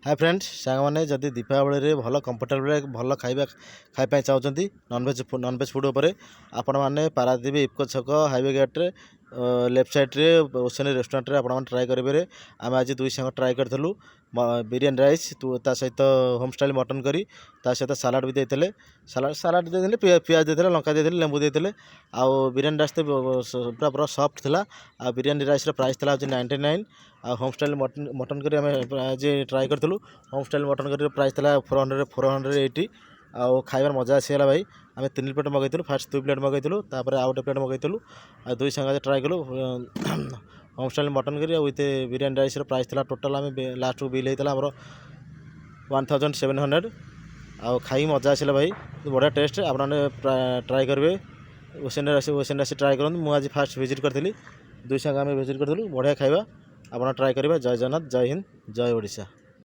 Hi friends सांगने जदि दीपावली रे भल कंफर्टेबल भल खाइबा चाहते नॉनवेज फूड उपर आपण मैंने पारादीप इफको छक हाईवे गेट रे लेफ्ट साइड रे ओशन रेस्टोरेंट रे आपण ट्राए करेंगे। आम आज दुई सांग ट्राए करूँ बिरियानी राइस ता सहित होम स्टाइल मटन करी ता सहित सालाड भी देते सालाड देते पियाज देते लंका देते लेंबू देते आउ बिरियानी राइस तो पूरा पूरा सॉफ्ट था। आ बिरियानी राइस प्राइस था 99 आ होम स्टाइल मटन करी आज ट्राए करूँ। Home style mutton curry price था 480 आउ खाइबार मजा आसीगला भाई। आम 3 प्लेट मगैलु फास्ट 2 प्लेट मगैलु आ गोटे प्लेट मगैलु आ दुई सांग ट्राए कलु home style mutton curry with biryani rice price था टोटाल आम लास्ट को बिल होता आमर 1700 आ खाई मजा आसला भाई। बढ़िया टेस्ट आप ट्राए करेंगे ओशन राशि ट्राए करूँ। मुझे फास्ट विजिट करी दुई सांग आम विजिट करूँ बढ़िया खाଇବା आप ट्राए करेंगे। जय जगन्नाथ जय हिंद जय ओडिशा।